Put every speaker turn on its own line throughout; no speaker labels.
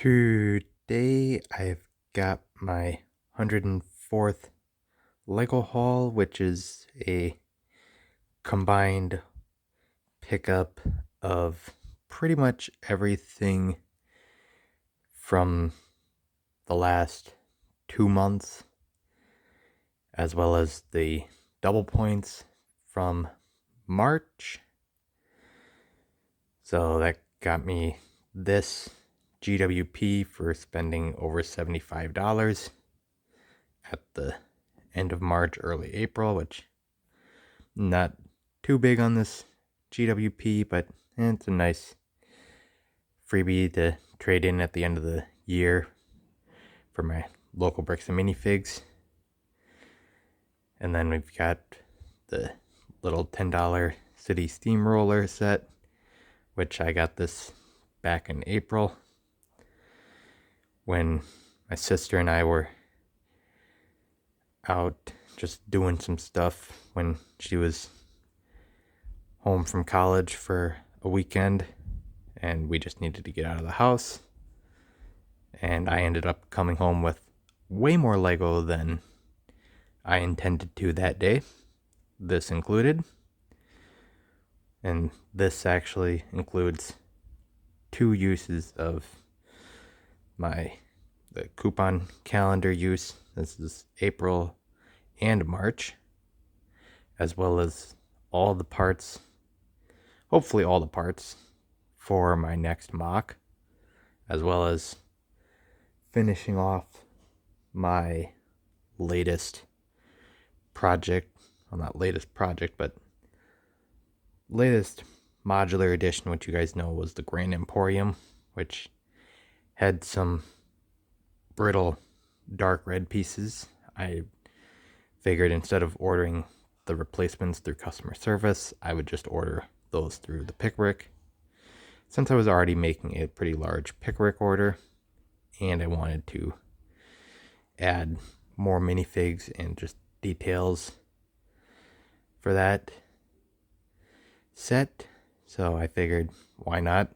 Today I've got my 104th Lego haul, which is a combined pickup of pretty much everything from the last 2 months, as well as the double points from March. So that got me this GWP for spending over $75 at the end of March, early April, which not too big on this GWP, but it's a nice freebie to trade in at the end of the year for my local bricks and minifigs. And then we've got the little $10 City Steamroller set, which I got this back in April when my sister and I were out just doing some stuff when she was home from college for a weekend, and we just needed to get out of the house. And I ended up coming home with way more Lego than I intended to that day, this included. And this actually includes 2 uses of the coupon calendar use. This is April and March, as well as all the parts, hopefully all the parts for my next mock, as well as finishing off my latest project, well, not latest project, but latest modular edition, which you guys know was the Grand Emporium, which had some brittle dark red pieces. I figured instead of ordering the replacements through customer service, I would just order those through the Pickwick, since I was already making a pretty large Pickwick order and I wanted to add more minifigs and just details for that set. So I figured, why not?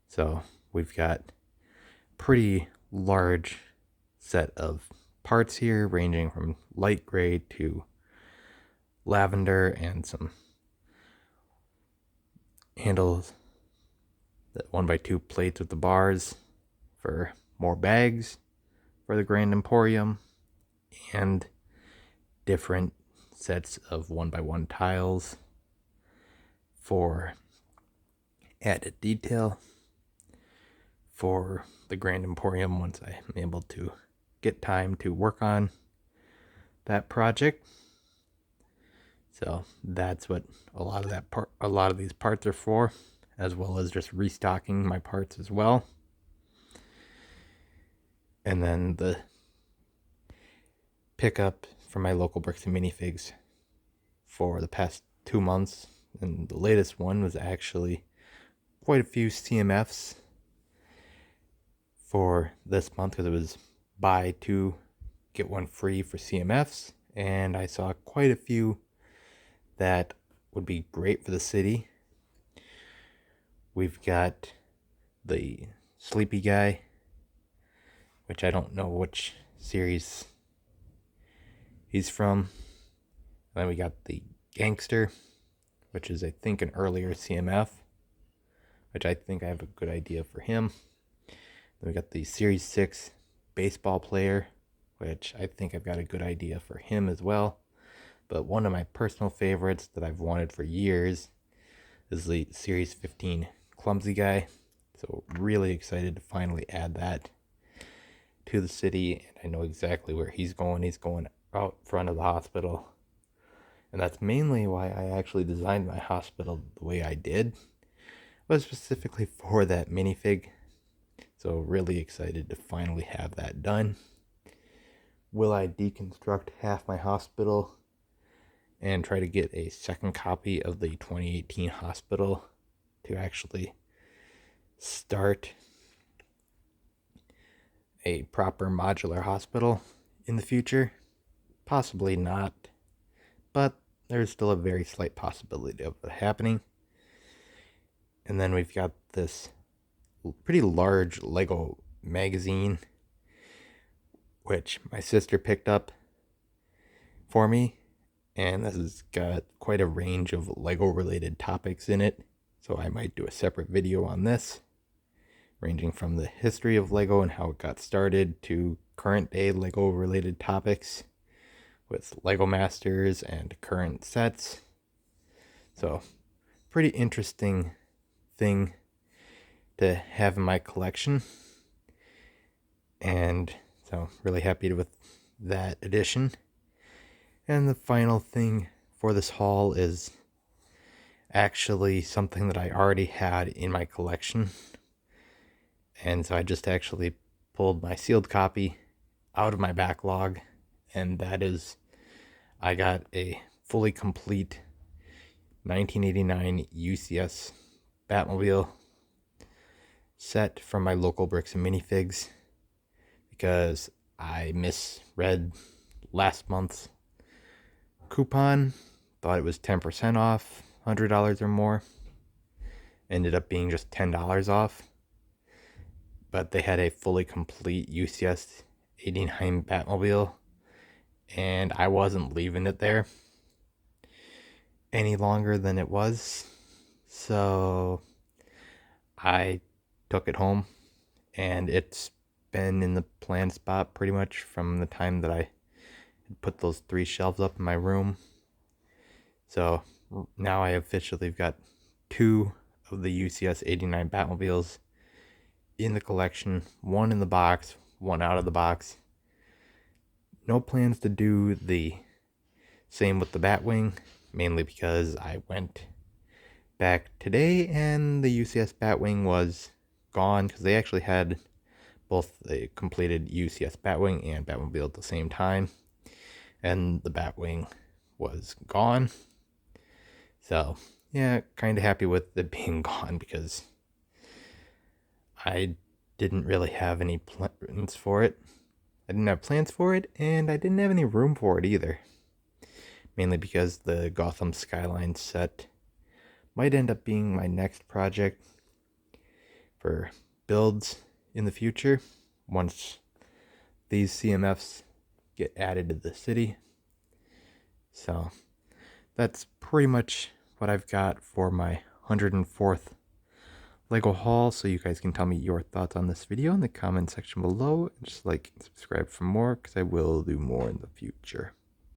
So we've got pretty large set of parts here, ranging from light gray to lavender, and some handles, that 1x2 plates with the bars for more bags for the Grand Emporium, and different sets of 1x1 tiles for added detail for the Grand Emporium once I'm able to get time to work on that project. So that's what a lot of these parts are for, as well as just restocking my parts as well. And then the pickup from my local bricks and minifigs for the past 2 months, and the latest one was actually quite a few CMFs for this month, because it was buy 2 get 1 free for CMFs, and I saw quite a few that would be great for the city. We've got the Sleepy Guy, which I don't know which series he's from. And then we got the Gangster, which is I think an earlier CMF, which I think I have a good idea for him. Then we got the Series 6 Baseball Player, which I think I've got a good idea for him as well. But one of my personal favorites that I've wanted for years is the Series 15 Clumsy Guy. So really excited to finally add that to the city, and I know exactly where he's going. He's going out front of the hospital, and that's mainly why I actually designed my hospital the way I did, was specifically for that minifig. So really excited to finally have that done. Will I deconstruct half my hospital and try to get a second copy of the 2018 hospital to actually start a proper modular hospital in the future? Possibly not, but there's still a very slight possibility of it happening. And then we've got this pretty large Lego magazine, which my sister picked up for me. And this has got quite a range of Lego related topics in it. So I might do a separate video on this, ranging from the history of Lego and how it got started to current day Lego related topics with Lego Masters and current sets. So, pretty interesting thing to have in my collection. And so, really happy with that addition. And the final thing for this haul is actually something that I already had in my collection. And so I just actually pulled my sealed copy out of my backlog, and that is, I got a fully complete 1989 UCS Batmobile set from my local Bricks and Minifigs, because I misread last month's coupon, thought it was 10% off, $100 or more. Ended up being just $10 off. But they had a fully complete UCS 89 Batmobile, and I wasn't leaving it there any longer than it was. So I took it home, and it's been in the planned spot pretty much from the time that I put those 3 shelves up in my room. So now I officially got 2 of the UCS 89 Batmobiles in the collection, 1 in the box, 1 out of the box. No plans to do the same with the Batwing, mainly because I went back today and the UCS Batwing was gone, because they actually had both the completed UCS Batwing and Batmobile at the same time, and the Batwing was gone. So yeah, kind of happy with it being gone, because I didn't really have any plans for it. I didn't have plans for it, and I didn't have any room for it either. Mainly because the Gotham Skyline set might end up being my next project for builds in the future, once these CMFs get added to the city. So that's pretty much what I've got for my 104th Lego haul. So you guys can tell me your thoughts on this video in the comment section below. Just like and subscribe for more, because I will do more in the future.